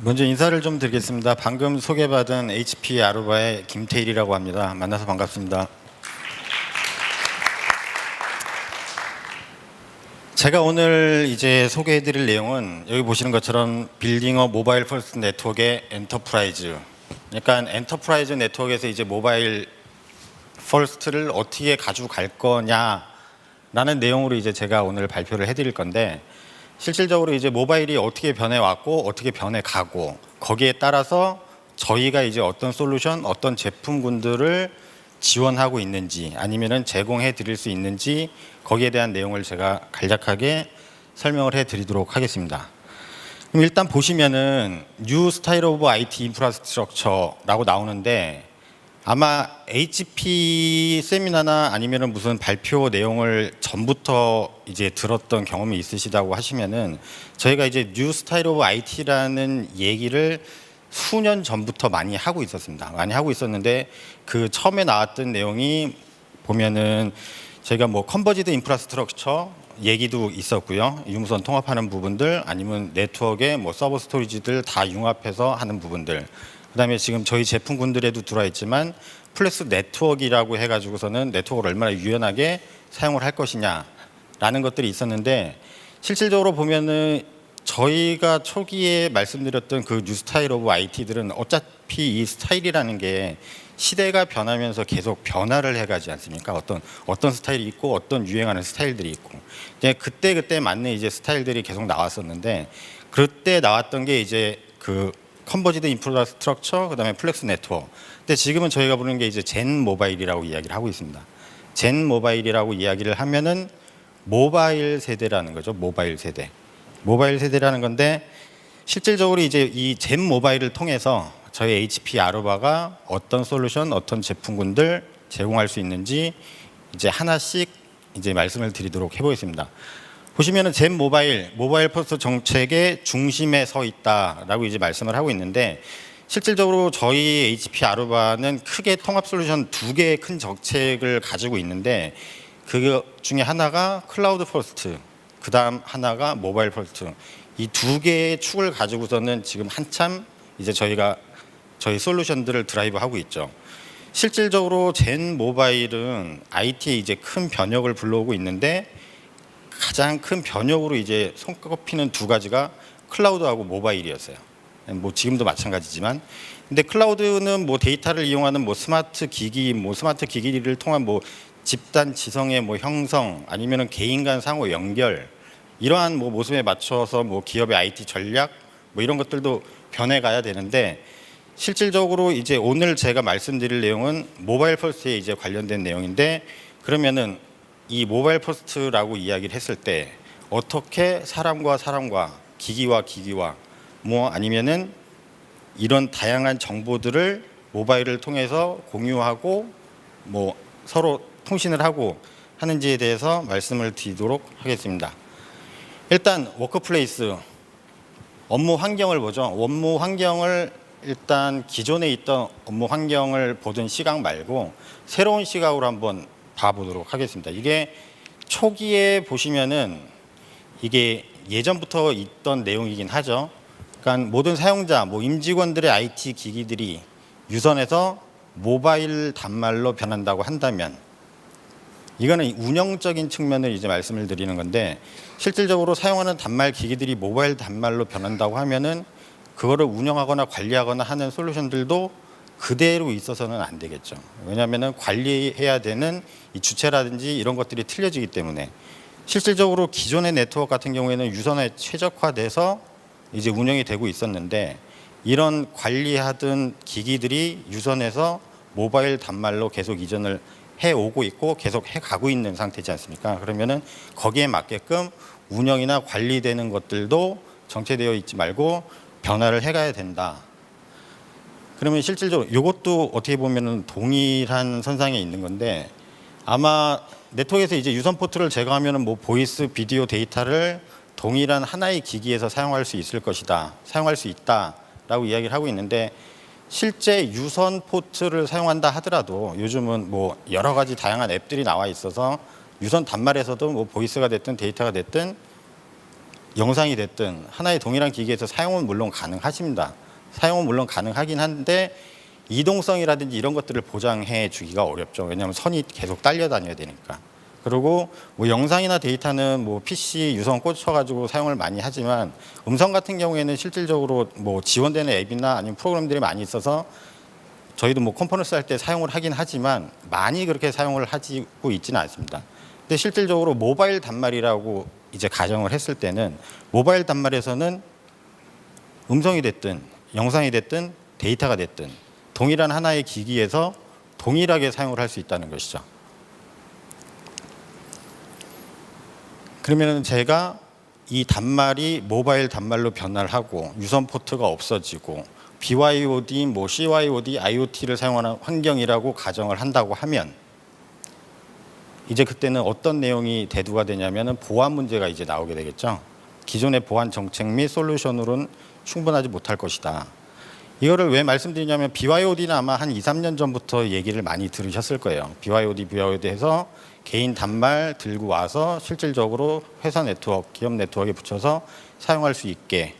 먼저 인사를 좀 드리겠습니다. 방금 소개받은 HP 아루바의 김태일이라고 합니다. 만나서 반갑습니다. 제가 오늘 이제 소개해드릴 내용은 여기 보시는 것처럼 빌딩 어 모바일 퍼스트 네트워크의 엔터프라이즈. 약간 엔터프라이즈 네트워크에서 이제 모바일 퍼스트를 어떻게 가져갈 거냐라는 내용으로 이제 제가 오늘 발표를 해드릴 건데, 실질적으로 이제 모바일이 어떻게 변해왔고 어떻게 변해가고 거기에 따라서 저희가 이제 어떤 솔루션, 어떤 제품군들을 지원하고 있는지 아니면은 제공해 드릴 수 있는지 거기에 대한 내용을 제가 간략하게 설명을 해 드리도록 하겠습니다. 그럼 일단 보시면은 New Style of IT Infrastructure라고 나오는데, 아마 HP 세미나나 아니면은 무슨 발표 내용을 전부터 이제 들었던 경험이 있으시다고 하시면은, 저희가 이제 New Style of IT라는 얘기를 수년 전부터 많이 하고 있었습니다. 많이 하고 있었는데, 그 처음에 나왔던 내용이 보면은 저희가 뭐 컨버지드 인프라스트럭처 얘기도 있었고요. 유무선 통합하는 부분들, 아니면 네트워크에 뭐 서버 스토리지들 다 융합해서 하는 부분들. 그다음에 지금 저희 제품군들에도 들어와 있지만 플렉스 네트워크라고 해가지고서는 네트워크를 얼마나 유연하게 사용을 할 것이냐라는 것들이 있었는데, 실질적으로 보면은 저희가 초기에 말씀드렸던 그 뉴 스타일 오브 IT들은 어차피 이 스타일이라는 게 시대가 변하면서 계속 변화를 해가지 않습니까? 어떤 스타일이 있고 어떤 유행하는 스타일들이 있고, 이제 그때 맞는 이제 스타일들이 계속 나왔었는데, 그때 나왔던 게 이제 그 컨버지드 인프라스트럭처, 그다음에 플렉스 네트워크. 근데 지금은 저희가 부르는 게 이제 젠 모바일이라고 이야기를 하고 있습니다. 젠 모바일이라고 이야기를 하면은 모바일 세대라는 거죠. 모바일 세대라는 건데, 실질적으로 이제 이 젠 모바일을 통해서 저희 HP 아루바가 어떤 솔루션, 어떤 제품군들 제공할 수 있는지 이제 하나씩 이제 말씀을 드리도록 해보겠습니다. 보시면은 젠 모바일 퍼스트 정책의 중심에 서 있다라고 이제 말씀을 하고 있는데, 실질적으로 저희 HP 아루바는 크게 통합 솔루션 두 개의 큰 정책을 가지고 있는데, 그 중에 하나가 클라우드 퍼스트, 그 다음 하나가 모바일 퍼스트. 이 두 개의 축을 가지고서는 지금 한참 이제 저희가 저희 솔루션들을 드라이브하고 있죠. 실질적으로 젠 모바일은 IT에 이제 큰 변혁을 불러오고 있는데, 가장 큰 변혁으로 이제 손꼽히는 두 가지가 클라우드하고 모바일이었어요. 뭐 지금도 마찬가지지만, 근데 클라우드는 뭐 데이터를 이용하는 뭐 스마트 기기를 통한 뭐 집단 지성의 뭐 형성, 아니면은 개인 간 상호 연결, 이러한 뭐 모습에 맞춰서 뭐 기업의 IT 전략 뭐 이런 것들도 변해가야 되는데, 실질적으로 이제 오늘 제가 말씀드릴 내용은 모바일 퍼스트에 이제 관련된 내용인데, 그러면은 이 모바일 퍼스트라고 이야기를 했을 때 어떻게 사람과 기기와 뭐 아니면은 이런 다양한 정보들을 모바일을 통해서 공유하고 뭐 서로 통신을 하고 하는지에 대해서 말씀을 드리도록 하겠습니다. 일단 워크플레이스, 업무 환경을 보죠. 업무 환경을 일단 기존에 있던 업무 환경을 보던 시각 말고 새로운 시각으로 한번 봐보도록 하겠습니다. 이게 초기에 보시면은 이게 예전부터 있던 내용이긴 하죠. 그러니까 모든 사용자, 뭐 임직원들의 IT 기기들이 유선에서 모바일 단말로 변한다고 한다면, 이거는 운영적인 측면을 이제 말씀을 드리는 건데, 실질적으로 사용하는 단말 기기들이 모바일 단말로 변한다고 하면은 그거를 운영하거나 관리하거나 하는 솔루션들도 그대로 있어서는 안 되겠죠. 왜냐하면 관리해야 되는 이 주체라든지 이런 것들이 틀려지기 때문에, 실질적으로 기존의 네트워크 같은 경우에는 유선에 최적화돼서 이제 운영이 되고 있었는데, 이런 관리하던 기기들이 유선에서 모바일 단말로 계속 이전을 해오고 있고 계속 해가고 있는 상태지 않습니까? 그러면은 거기에 맞게끔 운영이나 관리되는 것들도 정체되어 있지 말고 변화를 해가야 된다. 그러면 실질적으로 이것도 어떻게 보면은 동일한 선상에 있는 건데, 아마 네트워크에서 이제 유선 포트를 제거하면은 뭐 보이스, 비디오 데이터를 동일한 하나의 기기에서 사용할 수 있을 것이다, 사용할 수 있다라고 이야기를 하고 있는데, 실제 유선 포트를 사용한다 하더라도 요즘은 뭐 여러 가지 다양한 앱들이 나와 있어서 유선 단말에서도 뭐 보이스가 됐든 데이터가 됐든 영상이 됐든 하나의 동일한 기기에서 사용은 물론 가능하십니다. 사용은 물론 가능하긴 한데 이동성이라든지 이런 것들을 보장해 주기가 어렵죠. 왜냐하면 선이 계속 딸려 다녀야 되니까. 그리고 뭐 영상이나 데이터는 뭐 PC 유선 꽂혀가지고 사용을 많이 하지만 음성 같은 경우에는 실질적으로 뭐 지원되는 앱이나 아니면 프로그램들이 많이 있어서 저희도 뭐 컨퍼런스 할 때 사용을 하긴 하지만 많이 그렇게 사용을 하고 있지는 않습니다. 근데 실질적으로 모바일 단말이라고 이제 가정을 했을 때는 모바일 단말에서는 음성이 됐든 영상이 됐든 데이터가 됐든 동일한 하나의 기기에서 동일하게 사용을 할 수 있다는 것이죠. 그러면 제가 이 단말이 모바일 단말로 변화를 하고 유선 포트가 없어지고 BYOD, 뭐 CYOD, IoT를 사용하는 환경이라고 가정을 한다고 하면 이제 그때는 어떤 내용이 대두가 되냐면은 보안 문제가 이제 나오게 되겠죠. 기존의 보안 정책 및 솔루션으로는 충분하지 못할 것이다. 이거를 왜 말씀드리냐면 BYOD는 아마 한 2, 3년 전부터 얘기를 많이 들으셨을 거예요. BYOD 해서 개인 단말 들고 와서 실질적으로 회사 네트워크, 기업 네트워크에 붙여서 사용할 수 있게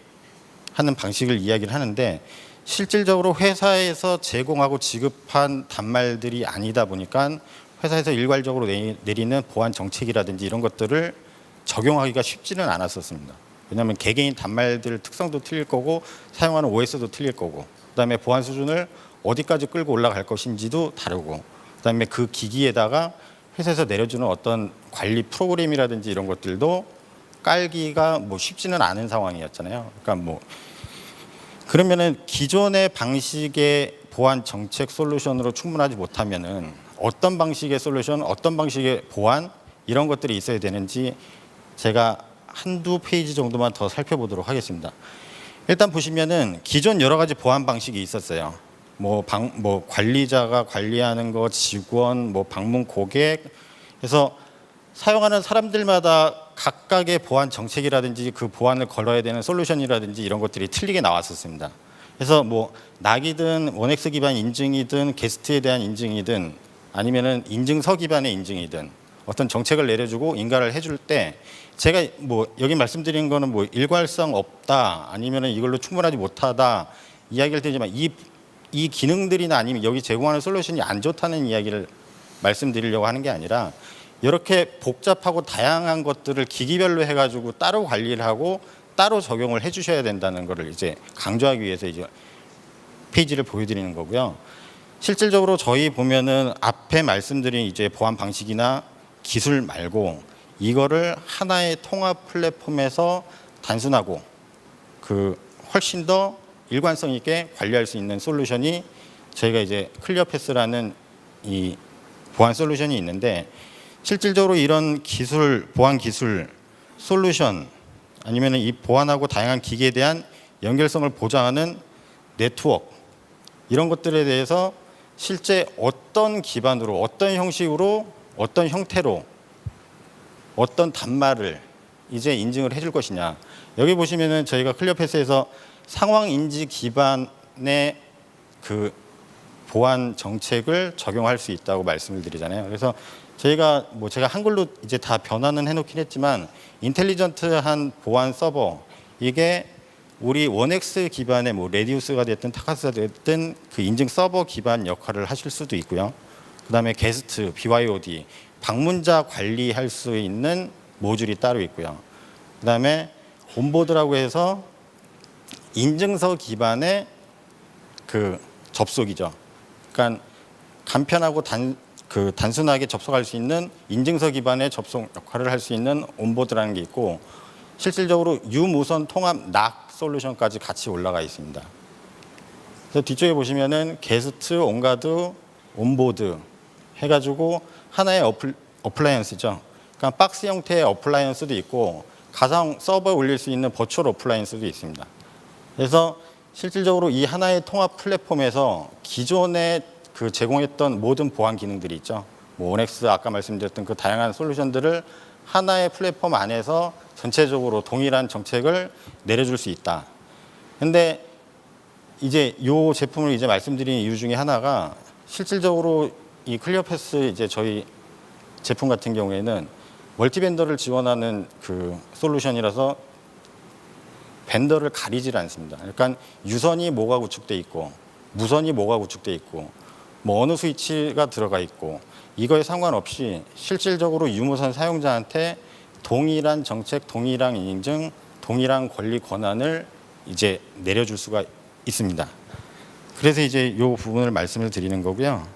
하는 방식을 이야기를 하는데 실질적으로 회사에서 제공하고 지급한 단말들이 아니다 보니까 회사에서 일괄적으로 내리는 보안 정책이라든지 이런 것들을 적용하기가 쉽지는 않았었습니다. 왜냐하면 개개인 단말들 특성도 틀릴 거고 사용하는 OS도 틀릴 거고 그다음에 보안 수준을 어디까지 끌고 올라갈 것인지도 다르고 그다음에 그 기기에다가 회사에서 내려주는 어떤 관리 프로그램이라든지 이런 것들도 깔기가 뭐 쉽지는 않은 상황이었잖아요. 그러니까 뭐 그러면은 기존의 방식의 보안 정책 솔루션으로 충분하지 못하면은 어떤 방식의 솔루션, 어떤 방식의 보안 이런 것들이 있어야 되는지 제가 한두 페이지 정도만 더 살펴보도록 하겠습니다. 일단 보시면은 기존 여러 가지 보안 방식이 있었어요. 뭐 관리자가 관리하는 거, 직원, 뭐 방문 고객, 그래서 사용하는 사람들마다 각각의 보안 정책이라든지 그 보안을 걸어야 되는 솔루션이라든지 이런 것들이 틀리게 나왔었습니다. 그래서 뭐 낙이든 원엑스 기반 인증이든 게스트에 대한 인증이든 아니면은 인증서 기반의 인증이든 어떤 정책을 내려주고 인가를 해줄 때 제가 뭐 여기 말씀드린 거는 뭐 일괄성 없다 아니면은 이걸로 충분하지 못하다 이야기를 드리지만 이 기능들이나 아니면 여기 제공하는 솔루션이 안 좋다는 이야기를 말씀드리려고 하는 게 아니라 이렇게 복잡하고 다양한 것들을 기기별로 해가지고 따로 관리를 하고 따로 적용을 해주셔야 된다는 것을 이제 강조하기 위해서 이제 페이지를 보여드리는 거고요. 실질적으로 저희 보면은 앞에 말씀드린 이제 보안 방식이나 기술 말고 이거를 하나의 통합 플랫폼에서 단순하고 그 훨씬 더 일관성 있게 관리할 수 있는 솔루션이 저희가 이제 클리어패스라는 이 보안 솔루션이 있는데 실질적으로 이런 기술, 보안 기술, 솔루션 아니면 이 보안하고 다양한 기기에 대한 연결성을 보장하는 네트워크 이런 것들에 대해서 실제 어떤 기반으로 어떤 형식으로 어떤 형태로 어떤 단말을 이제 인증을 해줄 것이냐 여기 보시면은 저희가 클리어패스에서 상황 인지 기반의 그 보안 정책을 적용할 수 있다고 말씀을 드리잖아요. 그래서 저희가 뭐 제가 한글로 이제 다 변화는 해놓긴 했지만 인텔리전트한 보안 서버 이게 우리 원엑스 기반의 뭐 레디우스가 됐든 타카스가 됐든 그 인증 서버 기반 역할을 하실 수도 있고요. 그다음에 게스트, BYOD 방문자 관리할 수 있는 모듈이 따로 있고요. 그다음에 온보드라고 해서 인증서 기반의 그 접속이죠. 그러니까 간편하고 단순하게 접속할 수 있는 인증서 기반의 접속 역할을 할 수 있는 온보드라는 게 있고 실질적으로 유무선 통합 락 솔루션까지 같이 올라가 있습니다. 그래서 뒤쪽에 보시면은 게스트, 온가드, 온보드 해가지고 하나의 어플라이언스죠. 그러니까 박스 형태의 어플라이언스도 있고 가상 서버에 올릴 수 있는 버추얼 어플라이언스도 있습니다. 그래서 실질적으로 이 하나의 통합 플랫폼에서 기존에 그 제공했던 모든 보안 기능들이 있죠. 뭐 원엑스 아까 말씀드렸던 그 다양한 솔루션들을 하나의 플랫폼 안에서 전체적으로 동일한 정책을 내려줄 수 있다. 근데 이제 이 제품을 이제 말씀드린 이유 중에 하나가 실질적으로 이 클리어패스 이제 저희 제품 같은 경우에는 멀티벤더를 지원하는 그 솔루션이라서 벤더를 가리질 않습니다. 그러니까 유선이 뭐가 구축돼 있고 무선이 뭐가 구축돼 있고 뭐 어느 스위치가 들어가 있고 이거에 상관없이 실질적으로 유무선 사용자한테 동일한 정책, 동일한 인증, 동일한 권리 권한을 이제 내려줄 수가 있습니다. 그래서 이제 이 부분을 말씀을 드리는 거고요.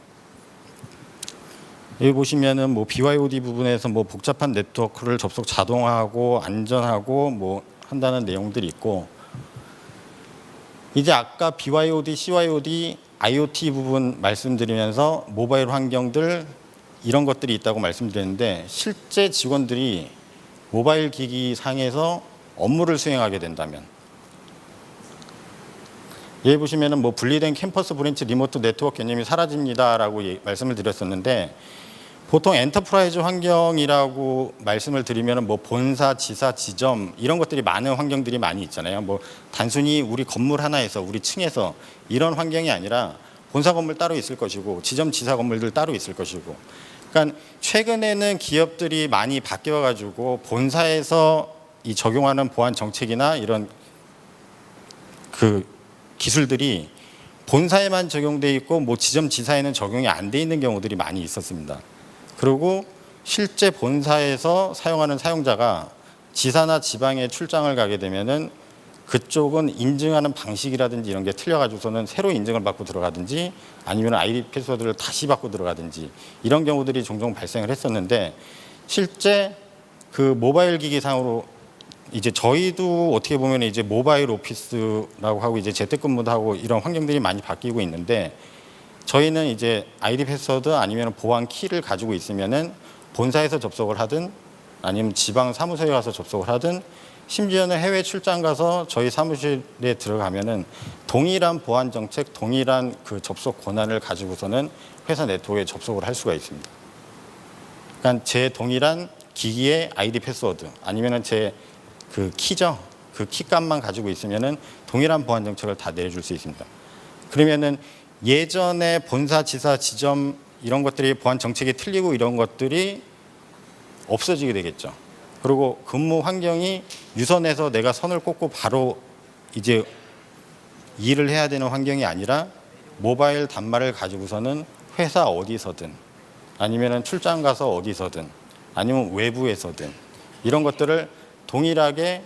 여기 보시면은 뭐 BYOD 부분에서 뭐 복잡한 네트워크를 접속 자동화하고 안전하고 뭐 한다는 내용들이 있고, 이제 아까 BYOD, CYOD, IoT 부분 말씀드리면서 모바일 환경들 이런 것들이 있다고 말씀드렸는데, 실제 직원들이 모바일 기기 상에서 업무를 수행하게 된다면, 여기 보시면은 뭐 분리된 캠퍼스 브랜치 리모트 네트워크 개념이 사라집니다라고 말씀을 드렸었는데, 보통 엔터프라이즈 환경이라고 말씀을 드리면 뭐 본사, 지사, 지점 이런 것들이 많은 환경들이 많이 있잖아요. 뭐 단순히 우리 건물 하나에서 우리 층에서 이런 환경이 아니라 본사 건물 따로 있을 것이고 지점, 지사 건물들 따로 있을 것이고. 그러니까 최근에는 기업들이 많이 바뀌어 가지고 본사에서 이 적용하는 보안 정책이나 이런 그 기술들이 본사에만 적용돼 있고 뭐 지점, 지사에는 적용이 안 돼 있는 경우들이 많이 있었습니다. 그리고 실제 본사에서 사용하는 사용자가 지사나 지방에 출장을 가게 되면은 그쪽은 인증하는 방식이라든지 이런 게 틀려가지고서는 새로 인증을 받고 들어가든지 아니면 아이디 패스워드를 다시 받고 들어가든지 이런 경우들이 종종 발생을 했었는데, 실제 그 모바일 기기상으로 이제 저희도 어떻게 보면 이제 모바일 오피스라고 하고 이제 재택근무도 하고 이런 환경들이 많이 바뀌고 있는데, 저희는 이제 아이디 패스워드 아니면 보안 키를 가지고 있으면은 본사에서 접속을 하든 아니면 지방 사무소에 가서 접속을 하든, 심지어는 해외 출장 가서 저희 사무실에 들어가면은 동일한 보안 정책, 동일한 그 접속 권한을 가지고서는 회사 네트워크에 접속을 할 수가 있습니다. 그러니까 제 동일한 기기의 아이디 패스워드 아니면은 제 그 키죠. 그 키 값만 가지고 있으면은 동일한 보안 정책을 다 내려줄 수 있습니다. 그러면은 예전에 본사, 지사, 지점 이런 것들이 보안 정책이 틀리고 이런 것들이 없어지게 되겠죠. 그리고 근무 환경이 유선에서 내가 선을 꽂고 바로 이제 일을 해야 되는 환경이 아니라 모바일 단말을 가지고서는 회사 어디서든 아니면은 출장 가서 어디서든 아니면 외부에서든 이런 것들을 동일하게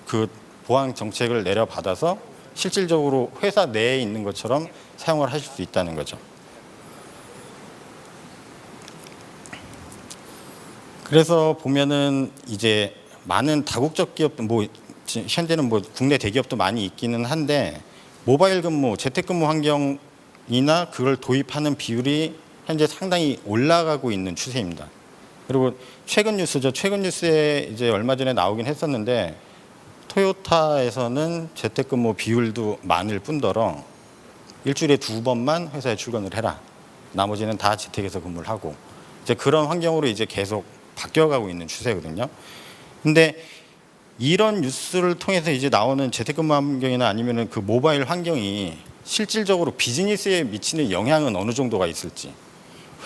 그 보안 정책을 내려받아서 실질적으로 회사 내에 있는 것처럼 사용을 하실 수 있다는 거죠. 그래서 보면은 이제 많은 다국적 기업도 뭐 현재는 뭐 국내 대기업도 많이 있기는 한데, 모바일 근무, 재택근무 환경이나 그걸 도입하는 비율이 현재 상당히 올라가고 있는 추세입니다. 그리고 최근 뉴스죠. 최근 뉴스에 이제 얼마 전에 나오긴 했었는데, 토요타에서는 재택근무 비율도 많을 뿐더러 일주일에 2번만 회사에 출근을 해라. 나머지는 다 재택에서 근무를 하고, 이제 그런 환경으로 이제 계속 바뀌어가고 있는 추세거든요. 근데 이런 뉴스를 통해서 이제 나오는 재택근무 환경이나 아니면은 그 모바일 환경이 실질적으로 비즈니스에 미치는 영향은 어느 정도가 있을지,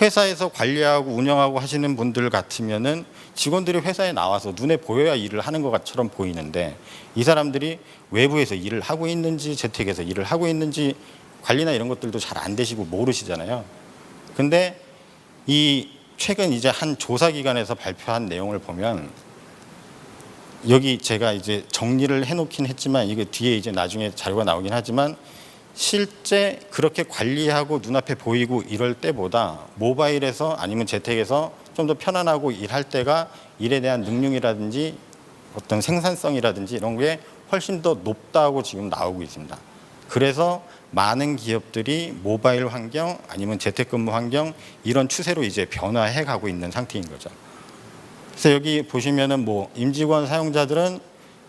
회사에서 관리하고 운영하고 하시는 분들 같으면은 직원들이 회사에 나와서 눈에 보여야 일을 하는 것처럼 보이는데, 이 사람들이 외부에서 일을 하고 있는지 재택에서 일을 하고 있는지 관리나 이런 것들도 잘 안 되시고 모르시잖아요. 근데 이 최근 이제 한 조사기관에서 발표한 내용을 보면, 여기 제가 이제 정리를 해놓긴 했지만 이게 뒤에 이제 나중에 자료가 나오긴 하지만, 실제 그렇게 관리하고 눈앞에 보이고 이럴 때보다 모바일에서 아니면 재택에서 좀 더 편안하고 일할 때가 일에 대한 능률이라든지 어떤 생산성이라든지 이런 게 훨씬 더 높다고 지금 나오고 있습니다. 그래서 많은 기업들이 모바일 환경 아니면 재택근무 환경 이런 추세로 이제 변화해 가고 있는 상태인 거죠. 그래서 여기 보시면은 뭐 임직원 사용자들은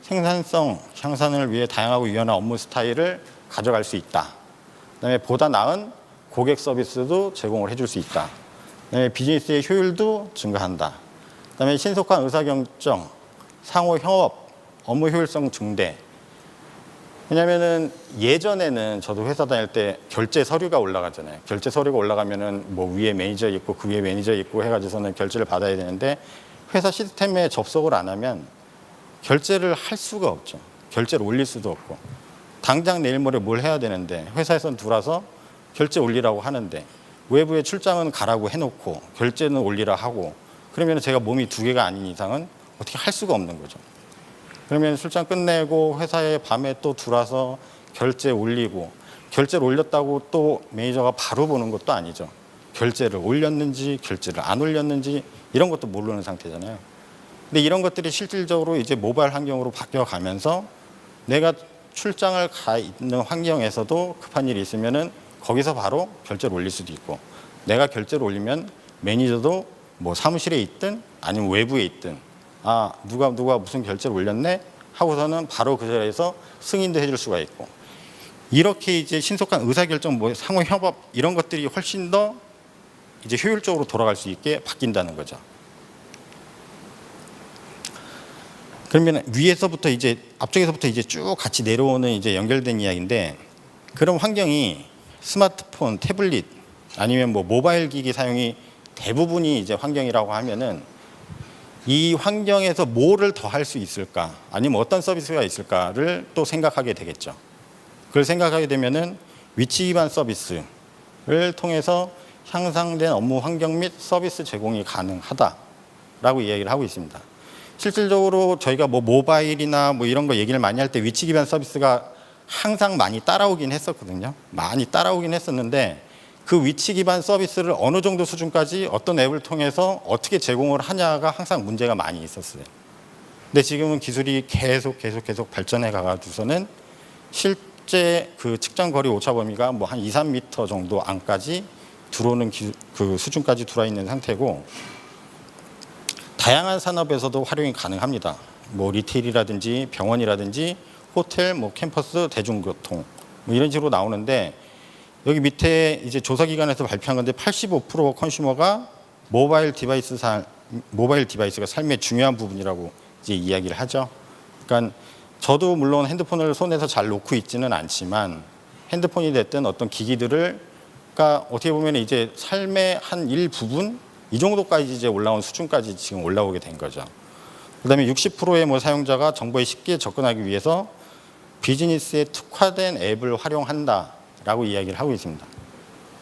생산성 향상을 위해 다양하고 유연한 업무 스타일을 가져갈 수 있다. 그다음에 보다 나은 고객 서비스도 제공을 해줄 수 있다. 그다음에 비즈니스의 효율도 증가한다. 그다음에 신속한 의사결정, 상호 협업, 업무 효율성 증대. 왜냐면은 예전에는 저도 회사 다닐 때 결제 서류가 올라가잖아요. 결제 서류가 올라가면은 뭐 위에 매니저 있고 그 위에 매니저 있고 해가지고서는 결제를 받아야 되는데, 회사 시스템에 접속을 안 하면 결제를 할 수가 없죠. 결제를 올릴 수도 없고, 당장 내일 모레 뭘 해야 되는데 회사에서는 들어와서 결제 올리라고 하는데 외부에 출장은 가라고 해놓고 결제는 올리라 하고, 그러면 제가 몸이 두 개가 아닌 이상은 어떻게 할 수가 없는 거죠. 그러면 출장 끝내고 회사에 밤에 또 들어와서 결제 올리고, 결제를 올렸다고 또 매니저가 바로 보는 것도 아니죠. 결제를 올렸는지 결제를 안 올렸는지 이런 것도 모르는 상태잖아요. 근데 이런 것들이 실질적으로 이제 모바일 환경으로 바뀌어가면서 내가 출장을 가 있는 환경에서도 급한 일이 있으면은 거기서 바로 결제를 올릴 수도 있고, 내가 결제를 올리면 매니저도 뭐 사무실에 있든 아니면 외부에 있든 누가 무슨 결제를 올렸네 하고서는 바로 그 자리에서 승인도 해줄 수가 있고, 이렇게 이제 신속한 의사결정, 뭐 상호 협업 이런 것들이 훨씬 더 이제 효율적으로 돌아갈 수 있게 바뀐다는 거죠. 그러면 위에서부터 이제 앞쪽에서부터 이제 쭉 같이 내려오는 이제 연결된 이야기인데, 그런 환경이 스마트폰, 태블릿 아니면 뭐 모바일 기기 사용이 대부분이 이제 환경이라고 하면은 이 환경에서 뭐를 더 할 수 있을까, 아니면 어떤 서비스가 있을까를 또 생각하게 되겠죠. 그걸 생각하게 되면은 위치 기반 서비스를 통해서 향상된 업무 환경 및 서비스 제공이 가능하다라고 이야기를 하고 있습니다. 실질적으로 저희가 뭐 모바일이나 뭐 이런 거 얘기를 많이 할 때 위치 기반 서비스가 항상 많이 따라오긴 했었거든요. 많이 따라오긴 했었는데 그 위치 기반 서비스를 어느 정도 수준까지 어떤 앱을 통해서 어떻게 제공을 하냐가 항상 문제가 많이 있었어요. 근데 지금은 기술이 계속 발전해 가가지고서는 실제 그 측정 거리 오차 범위가 뭐 한 2, 3m 정도 안까지 들어오는 그 수준까지 들어와 있는 상태고, 다양한 산업에서도 활용이 가능합니다. 뭐 리테일이라든지 병원이라든지 호텔, 뭐 캠퍼스, 대중교통 뭐 이런 식으로 나오는데, 여기 밑에 이제 조사기관에서 발표한 건데 85% 컨슈머가 모바일 디바이스가 삶의 중요한 부분이라고 이제 이야기를 하죠. 그러니까 저도 물론 핸드폰을 손에서 잘 놓고 있지는 않지만 핸드폰이 됐든 어떤 기기들을, 그러니까 어떻게 보면 이제 삶의 한 일부분 이 정도까지 이제 올라온 수준까지 지금 올라오게 된 거죠. 그다음에 60%의 뭐 사용자가 정보에 쉽게 접근하기 위해서 비즈니스에 특화된 앱을 활용한다라고 이야기를 하고 있습니다.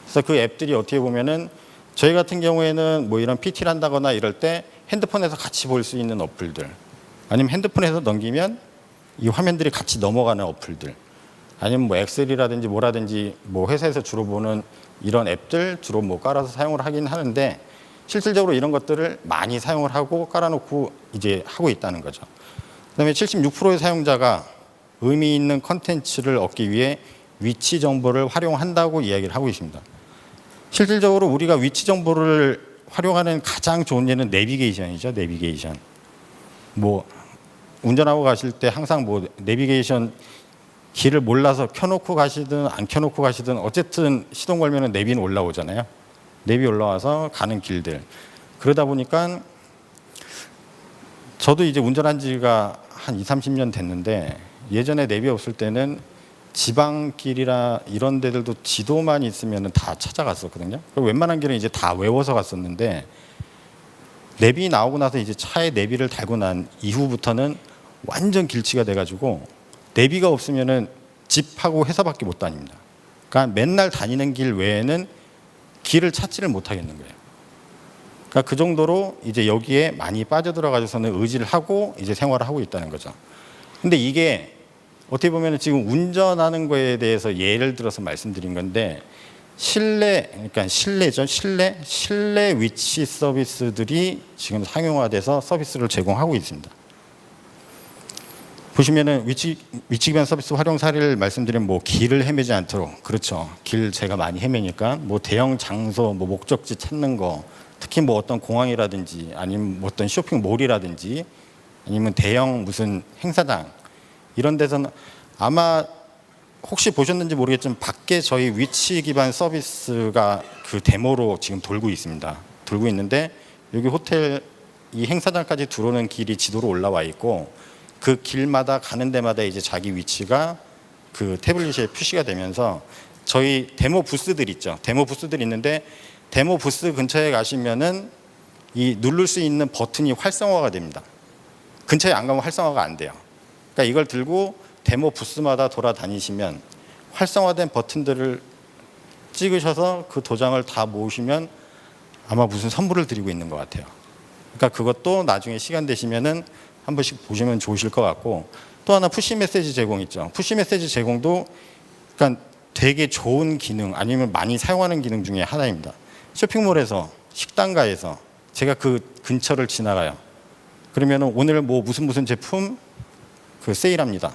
그래서 그 앱들이 어떻게 보면은 저희 같은 경우에는 뭐 이런 PT를 한다거나 이럴 때 핸드폰에서 같이 볼 수 있는 어플들, 아니면 핸드폰에서 넘기면 이 화면들이 같이 넘어가는 어플들, 아니면 뭐 엑셀이라든지 뭐라든지 뭐 회사에서 주로 보는 이런 앱들 주로 뭐 깔아서 사용을 하긴 하는데, 실질적으로 이런 것들을 많이 사용을 하고 깔아놓고 이제 하고 있다는 거죠. 그다음에 76%의 사용자가 의미 있는 컨텐츠를 얻기 위해 위치 정보를 활용한다고 이야기를 하고 있습니다. 실질적으로 우리가 위치 정보를 활용하는 가장 좋은 예는 내비게이션이죠. 내비게이션. 뭐 운전하고 가실 때 항상 뭐 내비게이션 길을 몰라서 켜놓고 가시든 안 켜놓고 가시든 어쨌든 시동 걸면은 내비는 올라오잖아요. 내비 올라와서 가는 길들. 그러다 보니까 저도 이제 운전한 지가 한 20, 30년 됐는데, 예전에 내비 없을 때는 지방길이라 이런 데들도 지도만 있으면 다 찾아갔었거든요. 웬만한 길은 이제 다 외워서 갔었는데, 내비 나오고 나서 이제 차에 내비를 달고 난 이후부터는 완전 길치가 돼가지고 내비가 없으면은 집하고 회사밖에 못 다닙니다. 그러니까 맨날 다니는 길 외에는 길을 찾지를 못하겠는 거예요. 그러니까 그 정도로 이제 여기에 많이 빠져들어가서는 의지를 하고 이제 생활을 하고 있다는 거죠. 근데 이게 어떻게 보면 지금 운전하는 거에 대해서 예를 들어서 말씀드린 건데, 그러니까 실내죠. 실내 위치 서비스들이 지금 상용화돼서 서비스를 제공하고 있습니다. 보시면은 위치 기반 서비스 활용 사례를 말씀드리면 뭐 길을 헤매지 않도록, 그렇죠. 길 제가 많이 헤매니까 뭐 대형 장소, 뭐 목적지 찾는 거, 특히 뭐 어떤 공항이라든지 아니면 뭐 어떤 쇼핑몰이라든지 아니면 대형 무슨 행사장 이런 데서는 아마 혹시 보셨는지 모르겠지만 밖에 저희 위치 기반 서비스가 그 데모로 지금 돌고 있습니다. 돌고 있는데 여기 호텔 이 행사장까지 들어오는 길이 지도로 올라와 있고, 그 길마다 가는 데마다 이제 자기 위치가 그 태블릿에 표시가 되면서 저희 데모 부스들 있죠. 데모 부스들 있는데 데모 부스 근처에 가시면은 이 누를 수 있는 버튼이 활성화가 됩니다. 근처에 안 가면 활성화가 안 돼요. 그러니까 이걸 들고 데모 부스마다 돌아다니시면 활성화된 버튼들을 찍으셔서 그 도장을 다 모으시면 아마 무슨 선물을 드리고 있는 것 같아요. 그러니까 그것도 나중에 시간 되시면은 한 번씩 보시면 좋으실 것 같고, 또 하나 푸시 메시지 제공 있죠. 푸시 메시지 제공도 그러니까 되게 좋은 기능 아니면 많이 사용하는 기능 중에 하나입니다. 쇼핑몰에서 식당가에서 제가 그 근처를 지나가요. 그러면은 오늘 뭐 무슨 제품 그 세일합니다.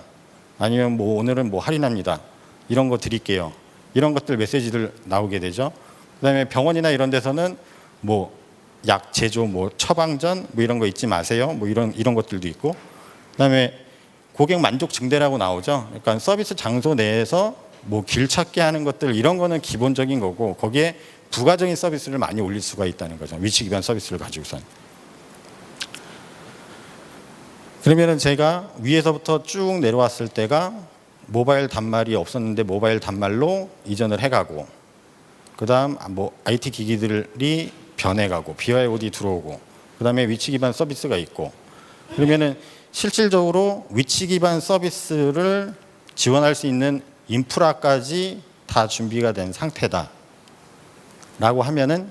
아니면 뭐 오늘은 뭐 할인합니다. 이런 거 드릴게요. 이런 것들 메시지들 나오게 되죠. 그다음에 병원이나 이런 데서는 뭐 약 제조, 뭐 처방전 뭐 이런 거 잊지 마세요. 뭐 이런 것들도 있고. 그다음에 고객 만족 증대라고 나오죠. 그러니까 서비스 장소 내에서 뭐 길 찾게 하는 것들 이런 거는 기본적인 거고, 거기에 부가적인 서비스를 많이 올릴 수가 있다는 거죠. 위치 기반 서비스를 가지고선. 그러면은 제가 위에서부터 쭉 내려왔을 때가 모바일 단말이 없었는데 모바일 단말로 이전을 해가고, 그다음 뭐 IT 기기들이 변해가고 BYOD 들어오고, 그다음에 위치 기반 서비스가 있고, 그러면은 실질적으로 위치 기반 서비스를 지원할 수 있는 인프라까지 다 준비가 된 상태다 라고 하면은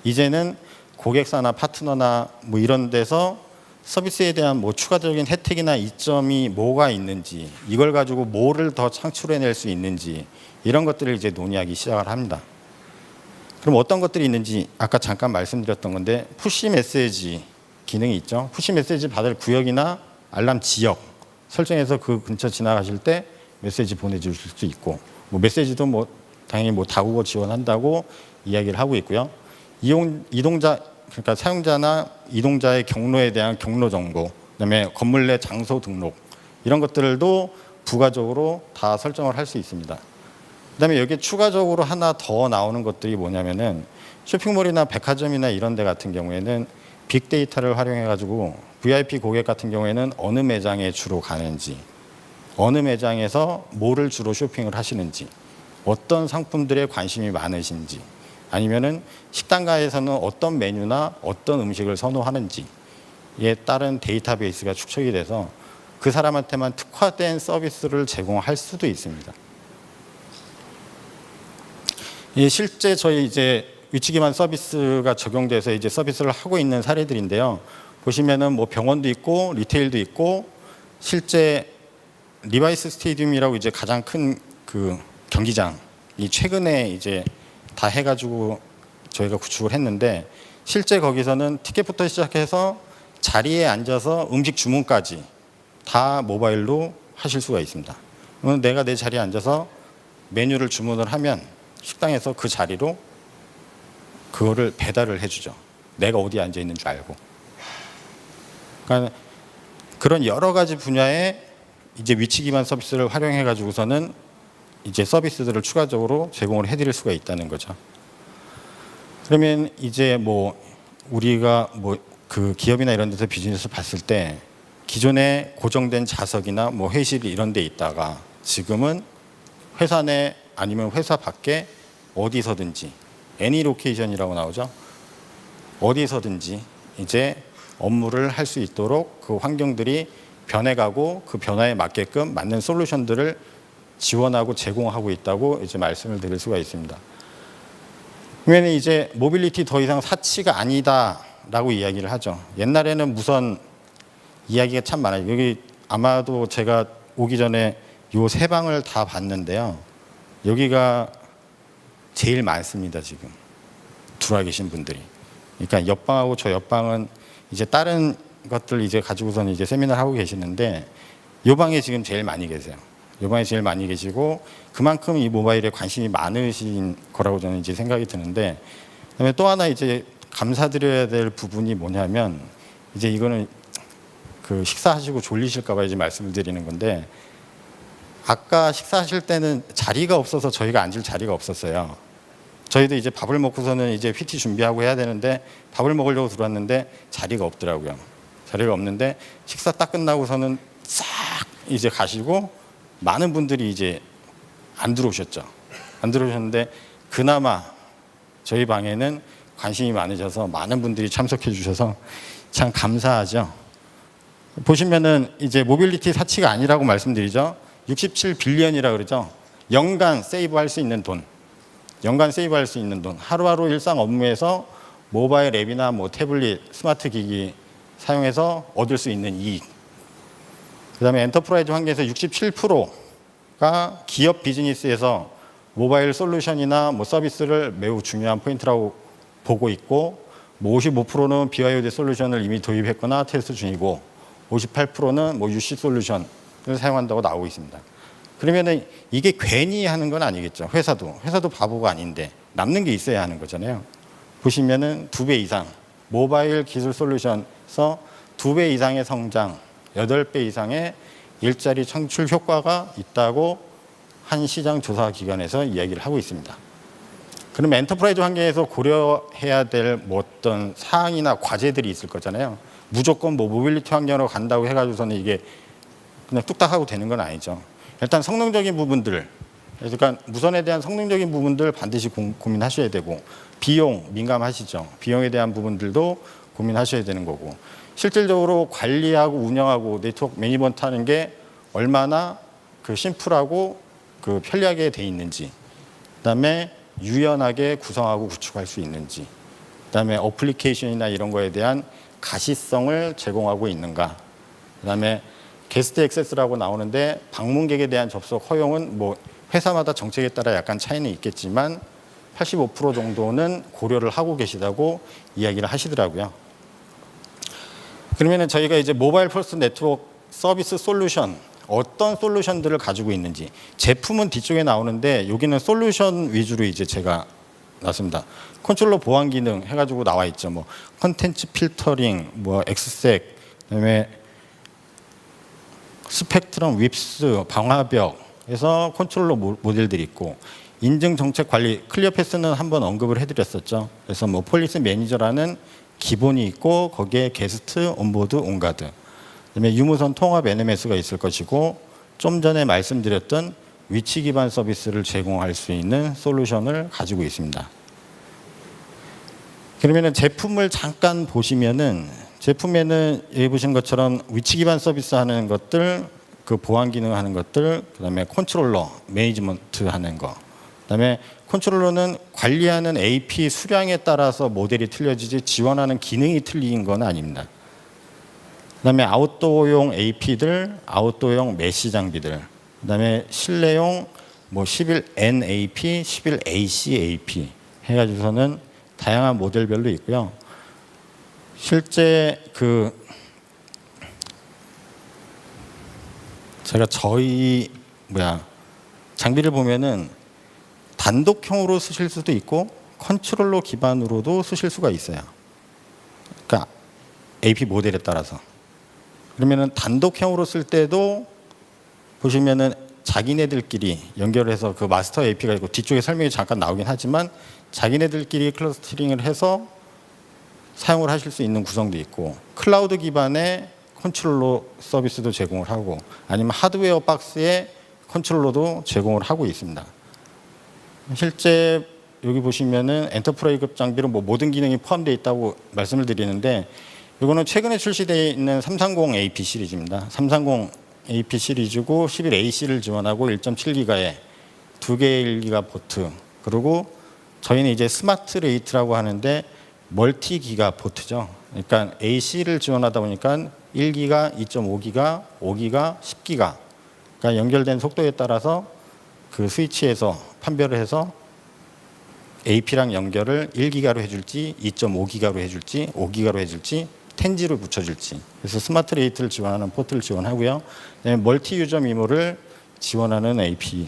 이제는 고객사나 파트너나 뭐 이런 데서 서비스에 대한 뭐 추가적인 혜택이나 이점이 뭐가 있는지, 이걸 가지고 뭐를 더 창출해낼 수 있는지, 이런 것들을 이제 논의하기 시작을 합니다. 그럼 어떤 것들이 있는지 아까 잠깐 말씀드렸던 건데, 푸시 메시지 기능이 있죠. 푸시 메시지 받을 구역이나 알람 지역 설정해서 그 근처 지나가실 때 메시지 보내주실 수 있고, 뭐 메시지도 뭐 당연히 뭐 다국어 지원한다고 이야기를 하고 있고요. 이동자 그러니까 사용자나 이동자의 경로에 대한 경로 정보, 그다음에 건물 내 장소 등록, 이런 것들도 부가적으로 다 설정을 할 수 있습니다. 그다음에 여기에 추가적으로 하나 더 나오는 것들이 뭐냐면은, 쇼핑몰이나 백화점이나 이런 데 같은 경우에는 빅데이터를 활용해 가지고 VIP 고객 같은 경우에는 어느 매장에 주로 가는지, 어느 매장에서 뭐를 주로 쇼핑을 하시는지, 어떤 상품들에 관심이 많으신지, 아니면은 식당가에서는 어떤 메뉴나 어떤 음식을 선호하는지에 따른 데이터베이스가 축적이 돼서 그 사람한테만 특화된 서비스를 제공할 수도 있습니다. 실제 저희 이제 위치 기반 서비스가 적용돼서 이제 서비스를 하고 있는 사례들인데요. 보시면은 뭐 병원도 있고 리테일도 있고, 실제 리바이스 스테디움이라고 이제 가장 큰 그 경기장이 최근에 이제 다 해가지고 저희가 구축을 했는데, 실제 거기서는 티켓부터 시작해서 자리에 앉아서 음식 주문까지 다 모바일로 하실 수가 있습니다. 내가 내 자리에 앉아서 메뉴를 주문을 하면 식당에서 그 자리로 그거를 배달을 해주죠. 내가 어디에 앉아 있는 줄 알고. 그러니까 그런 여러 가지 분야에 이제 위치 기반 서비스를 활용해 가지고서는 이제 서비스들을 추가적으로 제공을 해드릴 수가 있다는 거죠. 그러면 이제 뭐 우리가 뭐 그 기업이나 이런 데서 비즈니스 봤을 때 기존에 고정된 좌석이나 뭐 회의실 이런 데 있다가 지금은 회사 내 아니면 회사 밖에 어디서든지 애니 로케이션이라고 나오죠. 어디서든지 이제 업무를 할 수 있도록 그 환경들이 변해가고, 그 변화에 맞게끔 맞는 솔루션들을 지원하고 제공하고 있다고 이제 말씀을 드릴 수가 있습니다. 그러면 이제 모빌리티 더 이상 사치가 아니다라고 이야기를 하죠. 옛날에는 무선 이야기가 참 많아요. 여기 아마도 제가 오기 전에 요 세 방을 다 봤는데요. 여기가 제일 많습니다, 지금. 들어와 계신 분들이. 그러니까 옆방하고 저 옆방은 이제 다른 것들 이제 가지고서는 이제 세미나를 하고 계시는데, 요 방에 지금 제일 많이 계세요. 요 방에 제일 많이 계시고, 그만큼 이 모바일에 관심이 많으신 거라고 저는 이제 생각이 드는데, 그다음에 또 하나 이제 감사드려야 될 부분이 뭐냐면, 이제 이거는 그 식사하시고 졸리실까봐 이제 말씀을 드리는 건데, 아까 식사하실 때는 자리가 없어서 저희가 앉을 자리가 없었어요. 저희도 이제 밥을 먹고서는 이제 PT 준비하고 해야 되는데, 밥을 먹으려고 들어왔는데 자리가 없더라고요. 자리가 없는데 식사 딱 끝나고서는 싹 이제 가시고, 많은 분들이 이제 안 들어오셨죠. 안 들어오셨는데 그나마 저희 방에는 관심이 많으셔서 많은 분들이 참석해 주셔서 참 감사하죠. 보시면은 이제 모빌리티 사치가 아니라고 말씀드리죠. 67빌리언이라 그러죠. 연간 세이브할 수 있는 돈. 연간 세이브할 수 있는 돈. 하루하루 일상 업무에서 모바일 앱이나 뭐 태블릿, 스마트 기기 사용해서 얻을 수 있는 이익. 그다음에 엔터프라이즈 환경에서 67%가 기업 비즈니스에서 모바일 솔루션이나 뭐 서비스를 매우 중요한 포인트라고 보고 있고, 뭐 55%는 BYOD 솔루션을 이미 도입했거나 테스트 중이고, 58%는 뭐 UC 솔루션을 사용한다고 나오고 있습니다. 그러면은 이게 괜히 하는 건 아니겠죠. 회사도 바보가 아닌데 남는 게 있어야 하는 거잖아요. 보시면은 2배 이상 모바일 기술 솔루션에서 2배 이상의 성장, 8배 이상의 일자리 창출 효과가 있다고 한 시장 조사 기관에서 이야기를 하고 있습니다. 그럼 엔터프라이즈 환경에서 고려해야 될 뭐 어떤 사항이나 과제들이 있을 거잖아요. 무조건 뭐 모빌리티 환경으로 간다고 해가지고서는 이게 그냥 뚝딱 하고 되는 건 아니죠. 일단 성능적인 부분들, 그러니까 무선에 대한 성능적인 부분들 반드시 고민하셔야 되고, 비용 민감하시죠. 비용에 대한 부분들도 고민하셔야 되는 거고, 실질적으로 관리하고 운영하고 네트워크 매니지먼트 하는 게 얼마나 그 심플하고 그 편리하게 돼 있는지, 그다음에 유연하게 구성하고 구축할 수 있는지, 그다음에 어플리케이션이나 이런 거에 대한 가시성을 제공하고 있는가, 그다음에 게스트 액세스라고 나오는데 방문객에 대한 접속 허용은 뭐 회사마다 정책에 따라 약간 차이는 있겠지만 85% 정도는 고려를 하고 계시다고 이야기를 하시더라고요. 그러면은 저희가 이제 모바일 퍼스트 네트워크 서비스 솔루션, 어떤 솔루션들을 가지고 있는지, 제품은 뒤쪽에 나오는데 여기는 솔루션 위주로 이제 제가 놨습니다. 컨트롤러 보안 기능 해가지고 나와 있죠. 뭐 컨텐츠 필터링, 뭐 엑스색, 그다음에 스펙트럼, 윕스, 방화벽에서 컨트롤러 모델들이 있고, 인증 정책 관리, 클리어 패스는 한번 언급을 해드렸었죠. 그래서 뭐 폴리스 매니저라는 기본이 있고, 거기에 게스트, 온보드, 온가드, 그다음에 유무선 통합 NMS가 있을 것이고, 좀 전에 말씀드렸던 위치 기반 서비스를 제공할 수 있는 솔루션을 가지고 있습니다. 그러면은 제품을 잠깐 보시면은, 제품에는 여기 보신 것처럼 위치 기반 서비스 하는 것들, 그 보안 기능 하는 것들, 그다음에 컨트롤러 매니지먼트 하는 거, 그다음에 컨트롤러는 관리하는 AP 수량에 따라서 모델이 틀려지지 지원하는 기능이 틀린 건 아닙니다. 그다음에 아웃도어용 AP들, 아웃도어용 메시 장비들, 그다음에 실내용 뭐 11N AP, 11AC AP 해가지고서는 다양한 모델별로 있고요. 실제 그 제가 저희 장비를 보면은 단독형으로 쓰실 수도 있고 컨트롤러 기반으로도 쓰실 수가 있어요. 그러니까 AP 모델에 따라서. 그러면은 단독형으로 쓸 때도 보시면은 자기네들끼리 연결해서 그 마스터 AP가 있고, 뒤쪽에 설명이 잠깐 나오긴 하지만 자기네들끼리 클러스터링을 해서 사용을 하실 수 있는 구성도 있고, 클라우드 기반의 컨트롤러 서비스도 제공을 하고, 아니면 하드웨어 박스에 컨트롤러도 제공을 하고 있습니다. 실제 여기 보시면은 엔터프라이즈급 장비로 뭐 모든 기능이 포함되어 있다고 말씀을 드리는데, 이거는 최근에 출시되어 있는 330 AP 시리즈입니다. 330 AP 시리즈고 11AC를 지원하고 1.7기가에 2개의 1기가 포트, 그리고 저희는 이제 스마트 레이트라고 하는데 멀티 기가 포트죠. 그러니까 AC를 지원하다 보니까 1기가, 2.5기가, 5기가, 10기가 그러니까 연결된 속도에 따라서 그 스위치에서 판별을 해서 AP랑 연결을 1기가로 해줄지, 2.5기가로 해줄지, 5기가로 해줄지, 10G로 붙여줄지. 그래서 스마트 레이트를 지원하는 포트를 지원하고요. 그다음에 멀티 유저 미모를 지원하는 AP.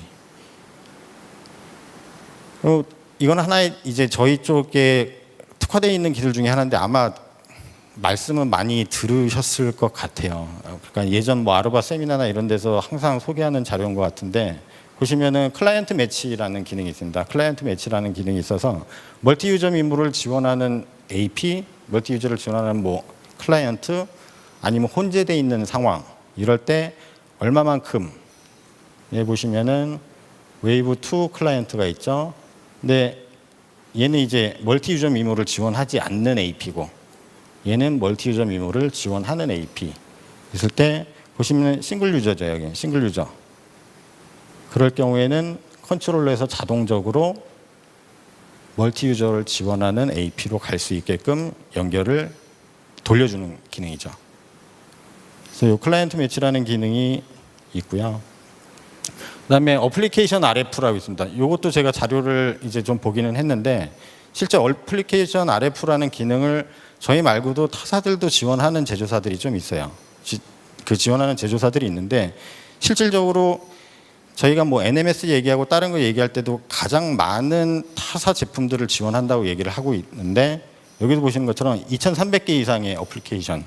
그리고 이건 하나의 이제 저희 쪽에 특화되어 있는 기술 중에 하나인데, 아마 말씀은 많이 들으셨을 것 같아요. 그러니까 예전 뭐 아르바 세미나나 이런 데서 항상 소개하는 자료인 것 같은데, 보시면은 클라이언트 매치라는 기능이 있습니다. 클라이언트 매치라는 기능이 있어서 멀티 유저 미모를 지원하는 AP, 멀티 유저를 지원하는 뭐 클라이언트, 아니면 혼재되어 있는 상황, 이럴 때 얼마만큼, 예 보시면은 웨이브 2 클라이언트가 있죠. 근데 얘는 이제 멀티 유저 미모를 지원하지 않는 AP고, 얘는 멀티 유저 미모를 지원하는 AP. 있을 때 보시면 싱글 유저죠. 여기 싱글 유저. 그럴 경우에는 컨트롤러에서 자동적으로 멀티 유저를 지원하는 AP로 갈 수 있게끔 연결을 돌려주는 기능이죠. 그래서 이 클라이언트 매치라는 기능이 있고요. 그다음에 어플리케이션 RF라고 있습니다. 이것도 제가 자료를 이제 좀 보기는 했는데 실제 어플리케이션 RF라는 기능을 저희 말고도 타사들도 지원하는 제조사들이 좀 있어요. 그 지원하는 제조사들이 있는데 실질적으로 저희가 뭐 NMS 얘기하고 다른 거 얘기할 때도 가장 많은 타사 제품들을 지원한다고 얘기를 하고 있는데 여기서 보시는 것처럼 2,300개 이상의 어플리케이션을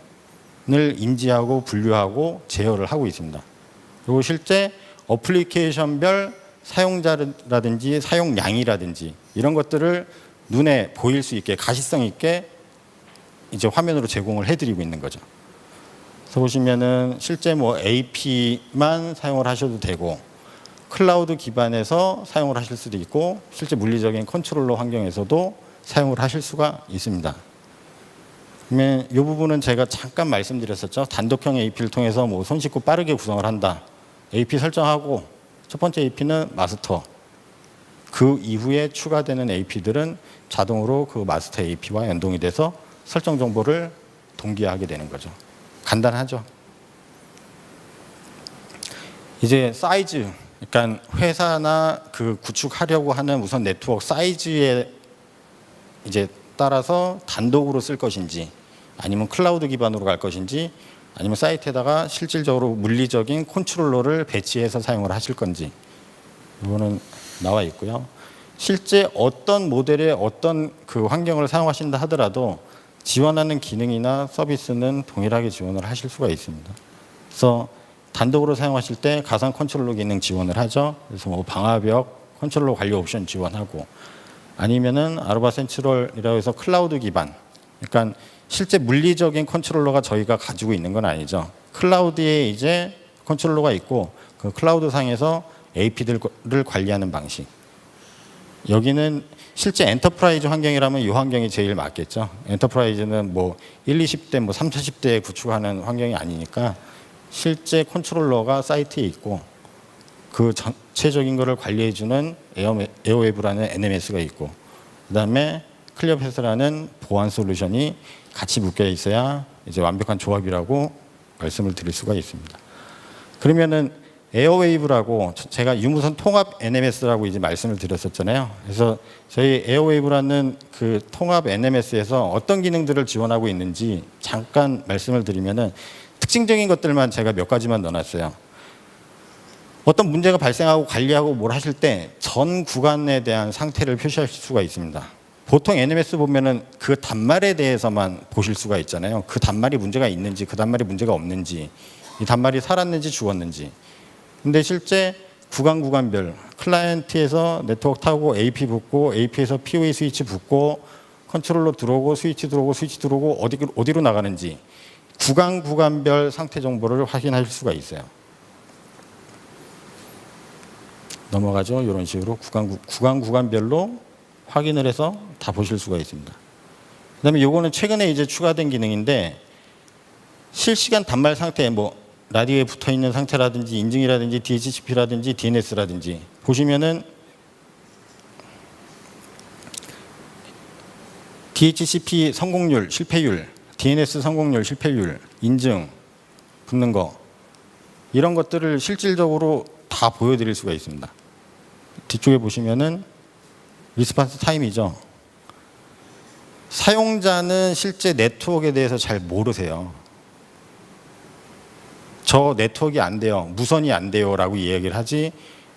인지하고 분류하고 제어를 하고 있습니다. 그리고 실제 어플리케이션별 사용자라든지 사용량이라든지 이런 것들을 눈에 보일 수 있게 가시성 있게 이제 화면으로 제공을 해드리고 있는 거죠. 그래서 보시면은 실제 뭐 AP만 사용을 하셔도 되고 클라우드 기반에서 사용을 하실 수도 있고 실제 물리적인 컨트롤러 환경에서도 사용을 하실 수가 있습니다. 그러면 이 부분은 제가 잠깐 말씀드렸었죠. 단독형 AP를 통해서 뭐 손쉽고 빠르게 구성을 한다. AP 설정하고 첫 번째 AP는 마스터. 그 이후에 추가되는 AP들은 자동으로 그 마스터 AP와 연동이 돼서 설정 정보를 동기화하게 되는 거죠. 간단하죠. 이제 사이즈, 그러니까 회사나 그 구축하려고 하는 우선 네트워크 사이즈에 이제 따라서 단독으로 쓸 것인지 아니면 클라우드 기반으로 갈 것인지 아니면 사이트에다가 실질적으로 물리적인 컨트롤러를 배치해서 사용을 하실 건지 이거는 나와 있고요. 실제 어떤 모델의 어떤 그 환경을 사용하신다 하더라도 지원하는 기능이나 서비스는 동일하게 지원을 하실 수가 있습니다. 그래서 단독으로 사용하실 때 가상 컨트롤러 기능 지원을 하죠. 그래서 뭐 방화벽 컨트롤러 관리 옵션 지원하고 아니면은 아루바 센트럴이라고 해서 클라우드 기반. 그러니까 실제 물리적인 컨트롤러가 저희가 가지고 있는 건 아니죠. 클라우드에 이제 컨트롤러가 있고 그 클라우드 상에서 AP들을 관리하는 방식. 여기는 실제 엔터프라이즈 환경이라면 이 환경이 제일 맞겠죠. 엔터프라이즈는 뭐 1, 20대, 뭐 3, 40대에 구축하는 환경이 아니니까 실제 컨트롤러가 사이트에 있고 그 전체적인 것을 관리해주는 에어웨이브라는 NMS가 있고 그다음에 클리어패스라는 보안 솔루션이 같이 묶여 있어야 이제 완벽한 조합이라고 말씀을 드릴 수가 있습니다. 그러면은 에어웨이브라고 제가 유무선 통합 NMS라고 이제 말씀을 드렸었잖아요. 그래서 저희 에어웨이브라는 그 통합 NMS에서 어떤 기능들을 지원하고 있는지 잠깐 말씀을 드리면은 특징적인 것들만 제가 몇 가지만 넣어놨어요. 어떤 문제가 발생하고 관리하고 뭘 하실 때 전 구간에 대한 상태를 표시하실 수가 있습니다. 보통 NMS 보면은 그 단말에 대해서만 보실 수가 있잖아요. 그 단말이 문제가 있는지, 그 단말이 문제가 없는지, 이 단말이 살았는지 죽었는지. 근데 실제 구간별 클라이언트에서 네트워크 타고 AP 붙고 AP에서 PoE 스위치 붙고 컨트롤러 들어오고 스위치 들어오고 스위치 들어오고 어디로 나가는지 구간별 상태 정보를 확인할 수가 있어요. 넘어가죠. 이런 식으로 구간별로 확인을 해서 다 보실 수가 있습니다. 그다음에 요거는 최근에 이제 추가된 기능인데 실시간 단말 상태 뭐 라디오에 붙어 있는 상태라든지 인증이라든지 DHCP라든지 DNS라든지 보시면은 DHCP 성공률, 실패율, DNS 성공률, 실패율, 인증 붙는 거 이런 것들을 실질적으로 다 보여드릴 수가 있습니다. 뒤쪽에 보시면은 리스폰스 타임이죠. 사용자는 실제 네트워크에 대해서 잘 모르세요. 저 네트워크가 안 돼요. 무선이 안 돼요. 라고 이야기를 하지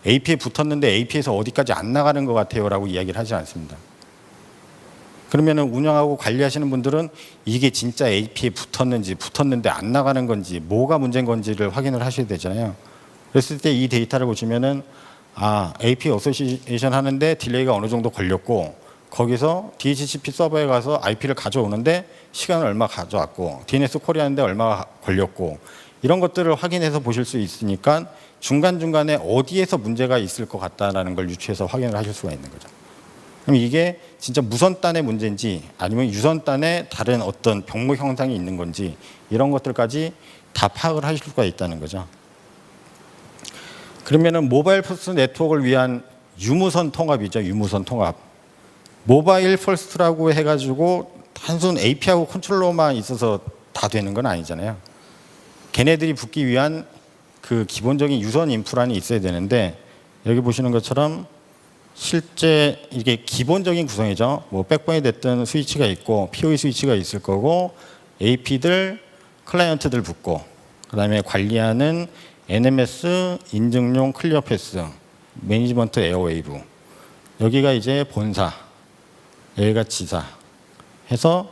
AP에 붙었는데 AP에서 어디까지 안 나가는 것 같아요. 라고 이야기를 하지 않습니다. 그러면 운영하고 관리하시는 분들은 이게 진짜 AP에 붙었는데 안 나가는 건지 뭐가 문제인 건지를 확인을 하셔야 되잖아요. 그랬을 때 이 데이터를 보시면은 AP 어소시에이션 하는데 딜레이가 어느 정도 걸렸고 거기서 DHCP 서버에 가서 IP를 가져오는데 시간을 얼마 가져왔고 DNS 콜이 하는데 얼마 걸렸고 이런 것들을 확인해서 보실 수 있으니까 중간중간에 어디에서 문제가 있을 것 같다라는 걸 유추해서 확인을 하실 수가 있는 거죠. 그럼 이게 진짜 무선단의 문제인지 아니면 유선단에 다른 어떤 병목 형상이 있는 건지 이런 것들까지 다 파악을 하실 수가 있다는 거죠. 그러면은 모바일 퍼스트 네트워크를 위한 유무선 통합이죠. 유무선 통합. 모바일 퍼스트라고 해가지고 단순 API하고 컨트롤러만 있어서 다 되는 건 아니잖아요. 걔네들이 붙기 위한 그 기본적인 유선 인프라는 있어야 되는데 여기 보시는 것처럼 실제 이게 기본적인 구성이죠. 뭐 백본이 됐든 스위치가 있고 PoE 스위치가 있을 거고 AP들, 클라이언트들 붙고 그다음에 관리하는 NMS 인증용 클리어 패스, 매니지먼트 에어웨이브 여기가 이제 본사, 여기가 지사 해서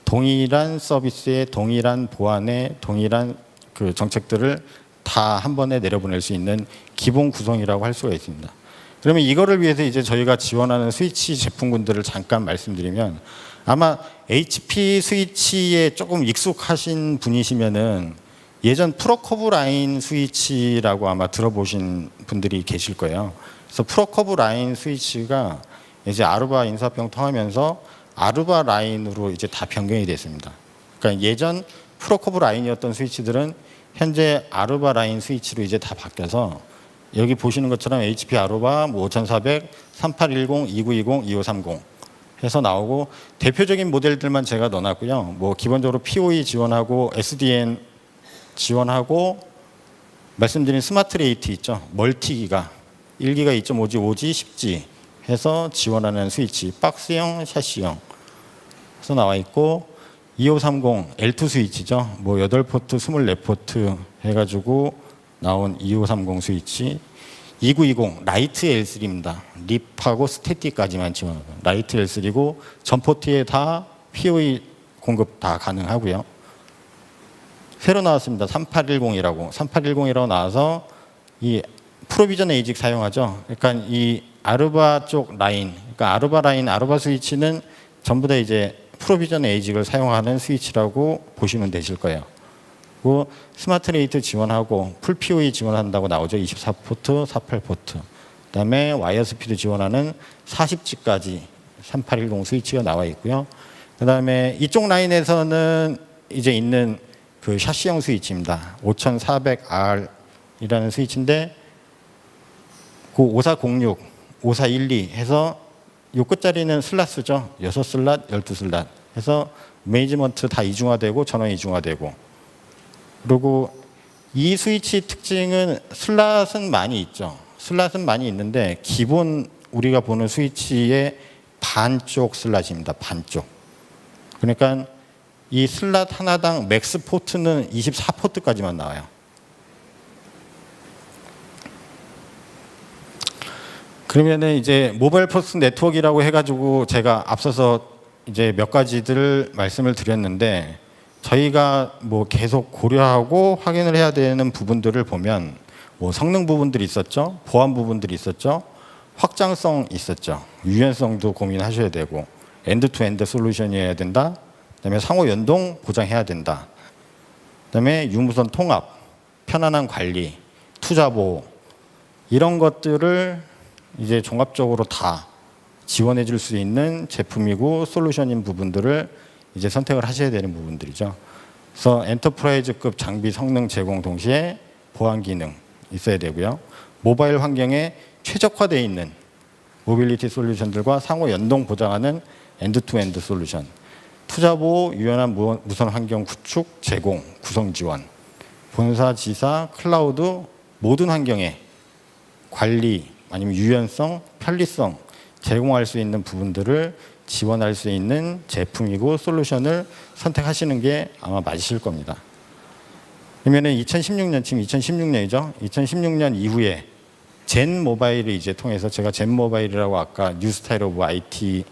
동일한 서비스에 동일한 보안에 동일한 그 정책들을 다 한 번에 내려보낼 수 있는 기본 구성이라고 할 수가 있습니다. 그러면 이거를 위해서 이제 저희가 지원하는 스위치 제품군들을 잠깐 말씀드리면 아마 HP 스위치에 조금 익숙하신 분이시면은 예전 프로커브 라인 스위치라고 아마 들어보신 분들이 계실 거예요. 그래서 프로커브 라인 스위치가 이제 아루바 인수합병 통하면서 아루바 라인으로 이제 다 변경이 됐습니다. 그러니까 예전 프로커브 라인이었던 스위치들은 현재 아루바 라인 스위치로 이제 다 바뀌어서 여기 보시는 것처럼 HP 아루바 5400, 3810, 2920, 2530 해서 나오고 대표적인 모델들만 제가 넣어놨고요. 뭐 기본적으로 PoE 지원하고 SDN 지원하고 말씀드린 스마트 레이트 있죠. 멀티기가 1기가 2.5G, 5G, 10G 해서 지원하는 스위치 박스형, 샤시형 해서 나와 있고 2530 L2 스위치죠. 뭐 8포트, 24포트 해가지고 나온 2530 스위치 2920 라이트 L3입니다. 립하고 스태틱까지만 지원하고 라이트 L3고 전 포트에 다 PoE 공급 다 가능하고요. 새로 나왔습니다. 3810이라고 3810이라고 나와서 이 프로비전 에이직 사용하죠. 그러니까 이 아루바 쪽 라인, 그러니까 아루바 라인, 아루바 스위치는 전부 다 이제 프로비전 에이직을 사용하는 스위치라고 보시면 되실 거예요. 그리고 스마트 레이트 지원하고 풀 PoE 지원한다고 나오죠. 24포트, 48포트. 그다음에 와이어 스피드 지원하는 40G까지 3810 스위치가 나와 있고요. 그다음에 이쪽 라인에서는 이제 있는 그 샤시형 스위치입니다. 5400R이라는 스위치인데 그 5406, 5412 해서 요 끝자리는 슬랏수죠. 6슬랏, 12슬랏 해서 매니지먼트 다 이중화되고 전원 이중화되고 그리고 이 스위치 특징은 슬롯은 많이 있죠. 슬롯은 많이 있는데 기본 우리가 보는 스위치의 반쪽 슬롯입니다. 반쪽. 그러니까 이 슬롯 하나당 맥스 포트는 24포트까지만 나와요. 그러면은 이제 모바일 퍼스트 네트워크라고 해가지고 제가 앞서서 이제 몇 가지들 말씀을 드렸는데 저희가 뭐 계속 고려하고 확인을 해야 되는 부분들을 보면 뭐 성능 부분들이 있었죠, 보안 부분들이 있었죠, 확장성 있었죠, 유연성도 고민하셔야 되고 엔드투엔드 솔루션이어야 된다. 그다음에 상호 연동 보장해야 된다. 그다음에 유무선 통합, 편안한 관리, 투자 보호 이런 것들을 이제 종합적으로 다 지원해 줄 수 있는 제품이고 솔루션인 부분들을 이제 선택을 하셔야 되는 부분들이죠. 그래서 엔터프라이즈급 장비 성능 제공 동시에 보안 기능 있어야 되고요. 모바일 환경에 최적화되어 있는 모빌리티 솔루션들과 상호 연동 보장하는 엔드투엔드 솔루션, 투자 보호, 유연한 무선 환경 구축, 제공, 구성 지원, 본사, 지사, 클라우드 모든 환경에 관리 아니면 유연성, 편리성 제공할 수 있는 부분들을 지원할 수 있는 제품이고 솔루션을 선택하시는 게 아마 맞으실 겁니다. 그러면은 2016년, 지금 2016년이죠. 2016년 이후에 젠 모바일을 이제 통해서 제가 젠 모바일이라고 아까 뉴 스타일 오브 IT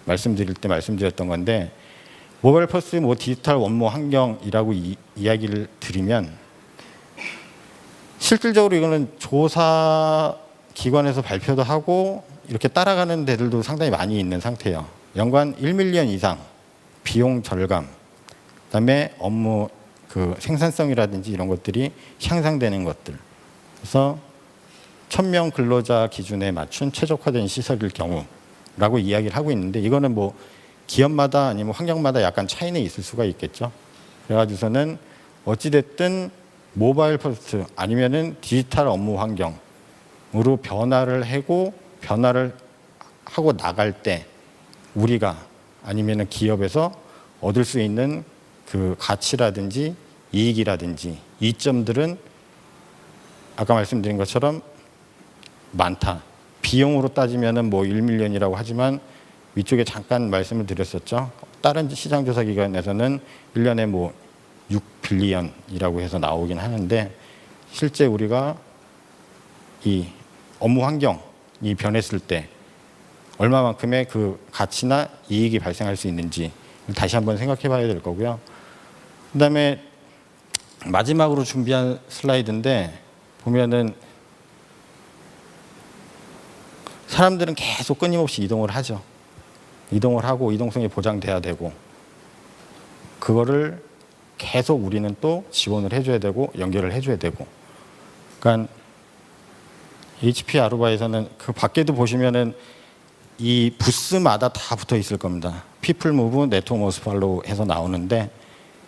말씀드릴 때 말씀드렸던 건데 모바일 퍼스트 뭐 디지털 원모 환경이라고 이야기를 드리면 실질적으로 이거는 조사 기관에서 발표도 하고 이렇게 따라가는 데들도 상당히 많이 있는 상태예요. 연간 1밀리언 이상 비용 절감, 그다음에 업무 그 생산성이라든지 이런 것들이 향상되는 것들. 그래서 1000명 근로자 기준에 맞춘 최적화된 시설일 경우라고 이야기를 하고 있는데 이거는 뭐 기업마다 아니면 환경마다 약간 차이는 있을 수가 있겠죠. 그래가지고서는 어찌됐든 모바일 퍼스트 아니면은 디지털 업무 환경으로 변화를 하고 나갈 때 우리가 아니면은 기업에서 얻을 수 있는 그 가치라든지 이익이라든지 이점들은 아까 말씀드린 것처럼 많다. 비용으로 따지면은 뭐 1밀리언이라고 하지만 위쪽에 잠깐 말씀을 드렸었죠. 다른 시장 조사 기관에서는 1년에 뭐 6빌리언이라고 해서 나오긴 하는데 실제 우리가 이 업무 환경이 변했을 때 얼마만큼의 그 가치나 이익이 발생할 수 있는지 다시 한번 생각해 봐야 될 거고요. 그다음에 마지막으로 준비한 슬라이드인데 보면은 사람들은 계속 끊임없이 이동을 하죠. 이동을 하고 이동성이 보장돼야 되고 그거를 계속 우리는 또 지원을 해줘야 되고 연결을 해줘야 되고 그러니까 HP 아루바에서는 그 밖에도 보시면은 이 부스마다 다 붙어 있을 겁니다. People Move, Network Must Follow 해서 나오는데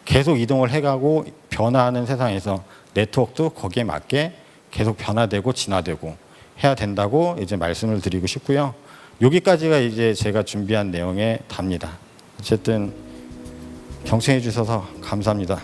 계속 이동을 해가고 변화하는 세상에서 네트워크도 거기에 맞게 계속 변화되고 진화되고 해야 된다고 이제 말씀을 드리고 싶고요. 여기까지가 이제 제가 준비한 내용에 답니다. 어쨌든 경청해 주셔서 감사합니다.